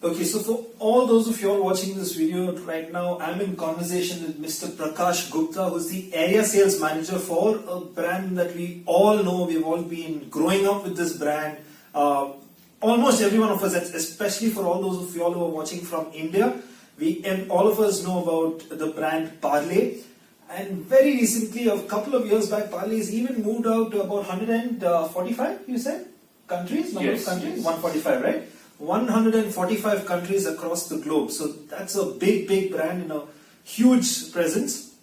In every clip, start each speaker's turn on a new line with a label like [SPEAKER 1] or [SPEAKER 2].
[SPEAKER 1] Okay, so for all those of you all watching this video right now, I'm in conversation with Mr. Prakash Gupta, who's the area sales manager for a brand that we all know. We've all been growing up with this brand. Almost every one of us, especially for all those of you all who are watching from India, all of us know about the brand Parle. And very recently, a couple of years back, Parle has even moved out to about 145, you said? Countries? Number of countries? Yes. 145, right? 145 countries across the globe. So that's a big, big brand and a huge presence.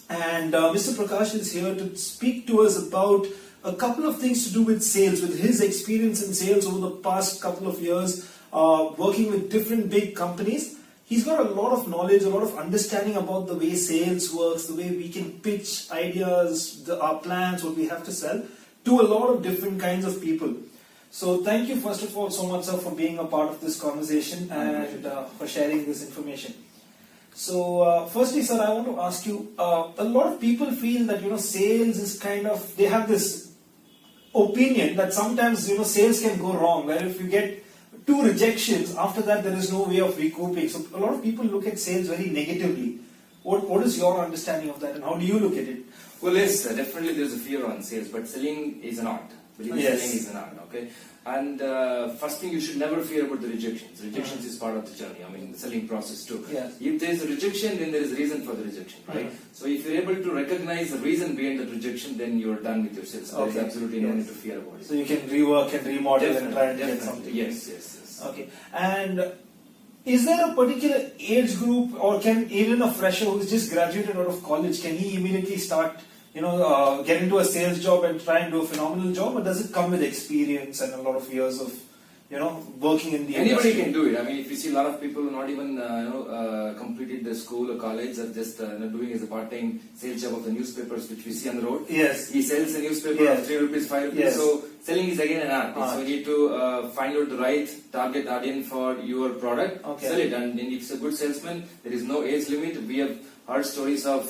[SPEAKER 1] And Mr. Prakash is here to speak to us about a couple of things to do with sales, with his experience in sales over the past couple of years, working with different big companies. He's got a lot of knowledge, a lot of understanding about the way sales works, the way we can pitch ideas, our plans, what we have to sell to a lot of different kinds of people. So thank you first of all so much, sir, for being a part of this conversation and for sharing this information. So firstly, sir, I want to ask you, a lot of people feel that, sales is kind of, they have this opinion that sometimes, sales can go wrong, where if you get 2 rejections, after that there is no way of recouping. So a lot of people look at sales very negatively. What is your understanding of that and how do you look at it?
[SPEAKER 2] Well, yes, definitely there is a fear on sales, but selling is an art. Selling is an art, okay? And first thing, you should never fear about the rejections. Rejections is part of the journey, the selling process too.
[SPEAKER 1] Yes.
[SPEAKER 2] If there is a rejection, then there is a reason for the rejection, right? So if you're able to recognize the reason behind that rejection, then you're done with your sales. There is absolutely no need to fear about it.
[SPEAKER 1] So you can rework and remodel and try and get something.
[SPEAKER 2] Yes.
[SPEAKER 1] Okay. And is there a particular age group, or can even a fresher who's just graduated out of college, can he immediately start get into a sales job and try and do a phenomenal job, or does it come with experience and a lot of years of, working in the
[SPEAKER 2] Anybody
[SPEAKER 1] industry?
[SPEAKER 2] can do it. If you see a lot of people who not even, completed the school or college, are just doing as a part-time sales job of the newspapers which we see on the road.
[SPEAKER 1] Yes.
[SPEAKER 2] He sells a newspaper of 3 rupees, 5 rupees.
[SPEAKER 1] Yes.
[SPEAKER 2] So selling is again an art. So you need to find out the right target audience for your product, sell it, and if it's a good salesman, there is no age limit. We have heard stories of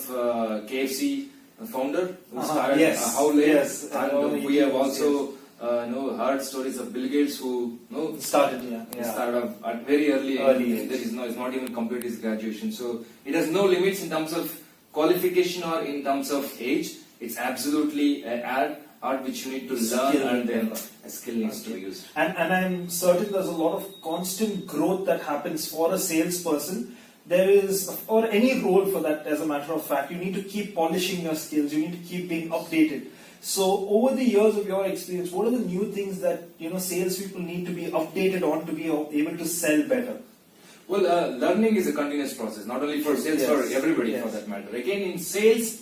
[SPEAKER 2] KFC founder who started how late, and we have also heard stories of Bill Gates who started off at very early age. There is it's not even complete his graduation. So it has no limits in terms of qualification or in terms of age. It's absolutely an art which you need to learn, and then a skill needs to be used.
[SPEAKER 1] And I'm certain there's a lot of constant growth that happens for a salesperson. There is, or any role for that, as a matter of fact, you need to keep polishing your skills, you need to keep being updated. So over the years of your experience, what are the new things that salespeople need to be updated on to be able to sell better?
[SPEAKER 2] Well, learning is a continuous process, not only for sales, for everybody for that matter. Again, in sales,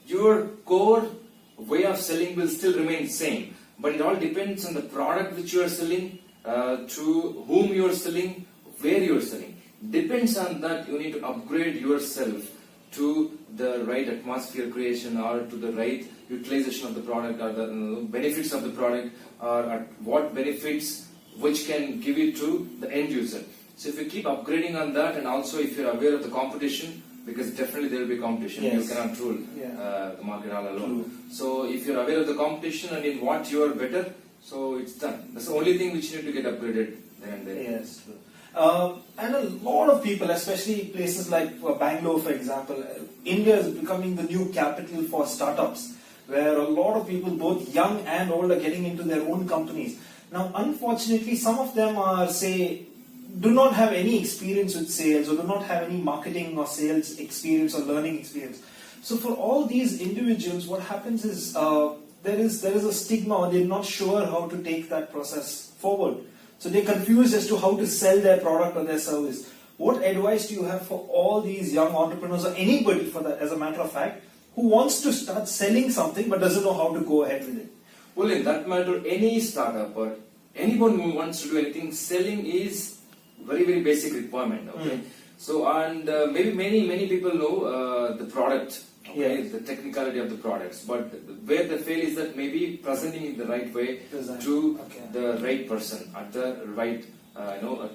[SPEAKER 2] your core way of selling will still remain same, but it all depends on the product which you are selling, to whom you are selling, where you are selling. Depends on that, you need to upgrade yourself to the right atmosphere creation, or to the right utilization of the product, or the benefits of the product, or what benefits which can give it to the end user. So if you keep upgrading on that, and also if you're aware of the competition, because definitely there will be competition, you cannot rule the market all alone. So if you're aware of the competition and in what you are better, so it's done. That's the only thing which you need to get upgraded there and there.
[SPEAKER 1] Yes. And a lot of people, especially places like Bangalore, for example, India is becoming the new capital for startups, where a lot of people, both young and old, are getting into their own companies. Now, unfortunately, some of them are, do not have any experience with sales, or do not have any marketing or sales experience or learning experience. So for all these individuals, what happens is there is a stigma, or they're not sure how to take that process forward. So they're confused as to how to sell their product or their service. What advice do you have for all these young entrepreneurs, or anybody for that, as a matter of fact, who wants to start selling something but doesn't know how to go ahead with it?
[SPEAKER 2] Well, in that matter, any startup or anyone who wants to do anything, selling is very, very basic requirement. Okay. So, and maybe many people know the product. The technicality of the products, but where they fail is that maybe presenting it the right way to the right person at the right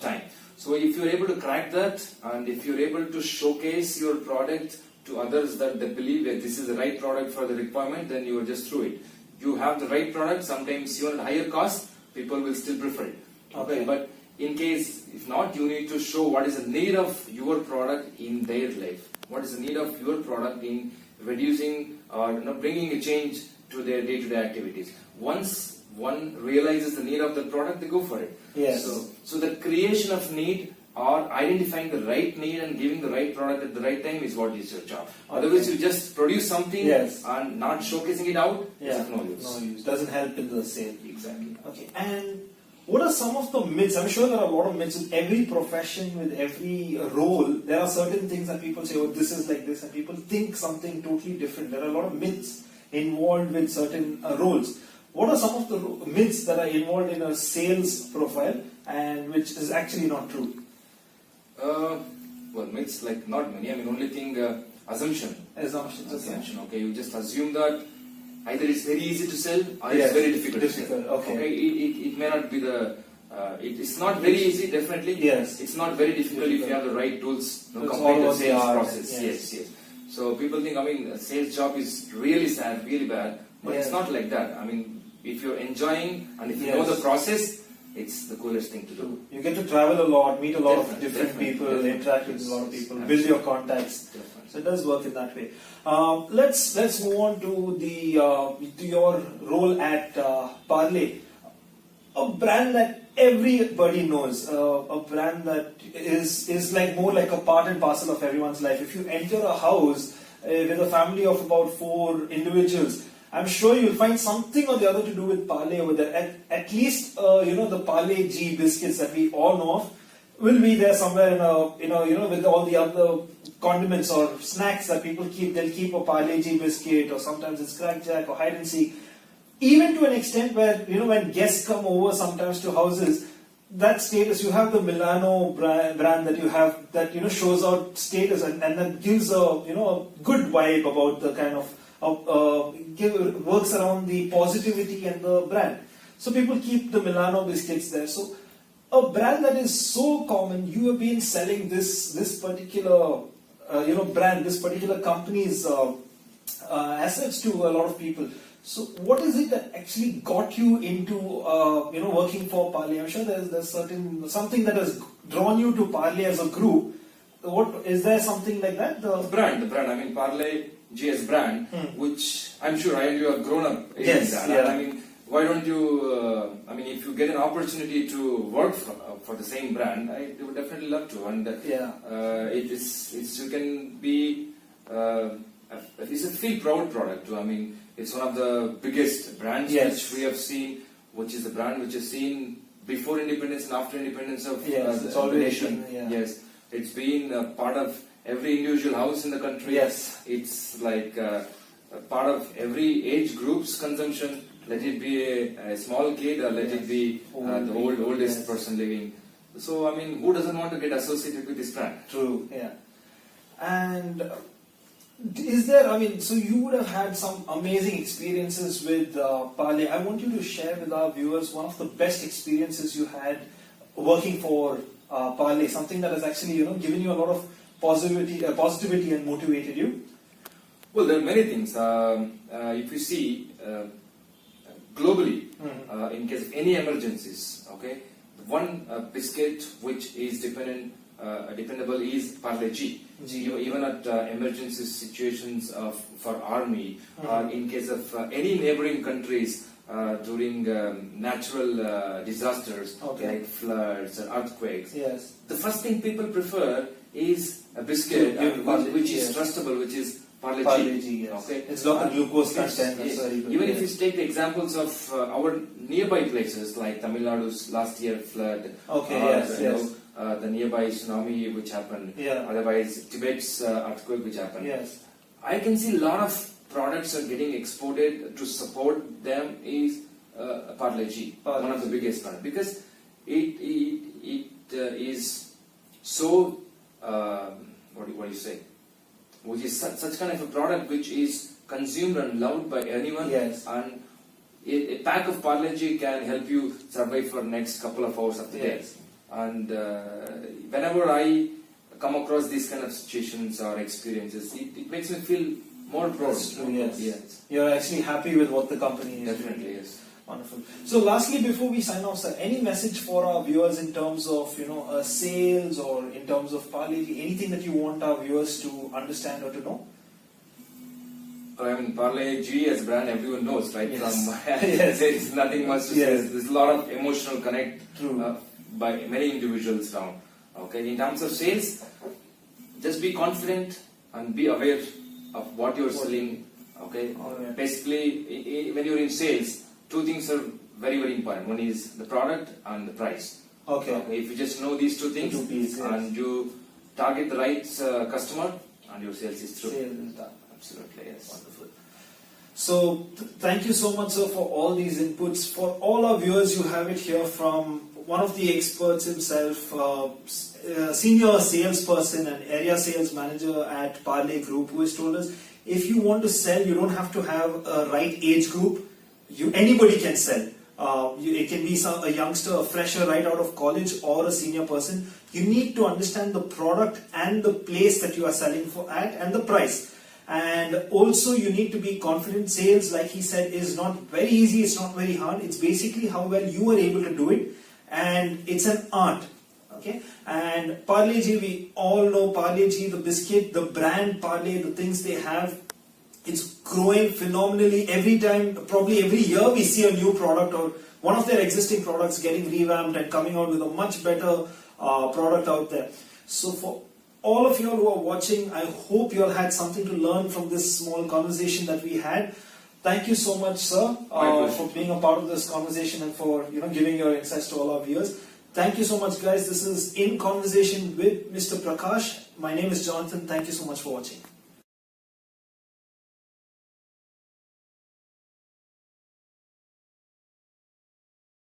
[SPEAKER 2] time. So if you're able to crack that, and if you're able to showcase your product to others that they believe that this is the right product for the requirement, then you are just through it. You have the right product, sometimes even at higher cost, people will still prefer it. But in case if not, you need to show what is the need of your product in their life. What is the need of your product in reducing or bringing a change to their day-to-day activities. Once one realizes the need of the product, they go for it.
[SPEAKER 1] Yes.
[SPEAKER 2] So the creation of need or identifying the right need and giving the right product at the right time is what is your job. Otherwise, you just produce something and not showcasing it out, it's of no use.
[SPEAKER 1] No use. Doesn't help in the sale.
[SPEAKER 2] Exactly.
[SPEAKER 1] Okay. And what are some of the myths? I'm sure there are a lot of myths with every profession, with every role. There are certain things that people say, oh, this is like this, and people think something totally different. There are a lot of myths involved with certain roles. What are some of the myths that are involved in a sales profile and which is actually not true?
[SPEAKER 2] Well, myths, like not many. I mean, only thing, assumption.
[SPEAKER 1] Assumptions.
[SPEAKER 2] Assumption. Okay, you just assume that either it's very easy to sell or it's very difficult to sell. Okay. It may not be the. It's not very easy, definitely.
[SPEAKER 1] Yes.
[SPEAKER 2] It's not very difficult if you have the right tools to complete the sales process. Yes. So people think, I mean, a sales job is really sad, really bad, but it's not like that. I mean, if you're enjoying and if you know the process, it's the coolest thing to do.
[SPEAKER 1] You get to travel a lot, meet a lot of different people, interact with a lot of people, build your contacts. So it does work in that way. Let's move on to to your role at Parle, a brand that everybody knows, a brand that is like more like a part and parcel of everyone's life. If you enter a house with a family of about 4 individuals, I'm sure you'll find something or the other to do with Parle over there. At least the Parle G biscuits that we all know of will be there somewhere with all the other condiments or snacks that people keep. They'll keep a Parle G biscuit, or sometimes it's crackjack or hide and seek. Even to an extent where when guests come over sometimes to houses, that status, you have the Milano brand that you have that shows out status and that gives a good vibe about the kind of works around the positivity and the brand. So people keep the Milano biscuits there. So a brand that is so common, you have been selling this particular brand, this particular company's assets to a lot of people. So what is it that actually got you into working for Parle? I'm sure there's something that has drawn you to Parle as a group. What is there something like that? The
[SPEAKER 2] brand. I mean, Parle GS brand, which I'm sure you have grown up in that.
[SPEAKER 1] Yeah.
[SPEAKER 2] I mean, why don't you? If you get an opportunity to work for the same brand, I would definitely love to. And you can be. It's a feel proud product too. I mean, it's one of the biggest brands which we have seen, which is the brand which is seen before independence and after independence of the nation. Yes, it's been a part of every individual house in the country.
[SPEAKER 1] Yes,
[SPEAKER 2] it's like a part of every age group's consumption. Let it be a small kid or let it be the oldest person living. So, I mean, who doesn't want to get associated with this brand?
[SPEAKER 1] True. Yeah. And is there, so you would have had some amazing experiences with Parle. I want you to share with our viewers one of the best experiences you had working for Parle, something that has actually, given you a lot of positivity and motivated you.
[SPEAKER 2] Well, there are many things. If you see, globally, in case of any emergencies, okay, one biscuit which is dependable is Parle G. Even at emergency situations for army, or in case of any neighboring countries during natural disasters like floods or earthquakes, the first thing people prefer is a biscuit which is trustable, which is Parle G.
[SPEAKER 1] Okay, it's got the glucose content.
[SPEAKER 2] Even if you take the examples of our nearby places like Tamil Nadu's last year flood, the nearby tsunami which happened, otherwise Tibet's earthquake which happened.
[SPEAKER 1] Yes.
[SPEAKER 2] I can see a lot of products are getting exported to support them is Parle G, one of the biggest products, because it is so what do you say? Which is such kind of a product which is consumed and loved by anyone, and a pack of Parle G can help you survive for next couple of hours of the day. And whenever I come across these kind of situations or experiences, it makes me feel more proud.
[SPEAKER 1] Yes. You're actually happy with what the company is doing.
[SPEAKER 2] Definitely, yes.
[SPEAKER 1] Wonderful. So, lastly, before we sign off, sir, any message for our viewers in terms of sales or in terms of Parle? Anything that you want our viewers to understand or to know?
[SPEAKER 2] I mean, Parle G as a brand, everyone knows, right?
[SPEAKER 1] Yes.
[SPEAKER 2] From
[SPEAKER 1] Yes.
[SPEAKER 2] there's nothing much to say.
[SPEAKER 1] Yes.
[SPEAKER 2] There's a lot of emotional connect
[SPEAKER 1] True.
[SPEAKER 2] by many individuals now. Okay, in terms of sales, just be confident and be aware of what you're selling. Okay,
[SPEAKER 1] Alright.
[SPEAKER 2] basically, when you're in sales, two things are very, very important. One is the product and the price.
[SPEAKER 1] Okay.
[SPEAKER 2] If you just know these two things
[SPEAKER 1] Two Ps, yes.
[SPEAKER 2] and you target the right customer, and your sales is through.
[SPEAKER 1] Sales is done.
[SPEAKER 2] Absolutely, yes.
[SPEAKER 1] Wonderful. So, thank you so much, sir, for all these inputs. For all our viewers, you have it here from one of the experts himself, senior salesperson and area sales manager at Parle Group, who has told us if you want to sell, you don't have to have a right age group. Anybody can sell. It can be a youngster, a fresher right out of college, or a senior person. You need to understand the product and the place that you are selling for at and the price. And also you need to be confident. Sales, like he said, is not very easy, it's not very hard. It's basically how well you are able to do it, and it's an art. Okay, and Parle G, we all know Parle G, the biscuit, the brand Parle, the things they have. It's growing phenomenally every time. Probably every year we see a new product or one of their existing products getting revamped and coming out with a much better product out there. So for all of you all who are watching, I hope you all had something to learn from this small conversation that we had. Thank you so much, sir, for being a part of this conversation and for giving your insights to all our viewers. Thank you so much, guys. This is In Conversation with Mr. Prakash. My name is Jonathan. Thank you so much for watching.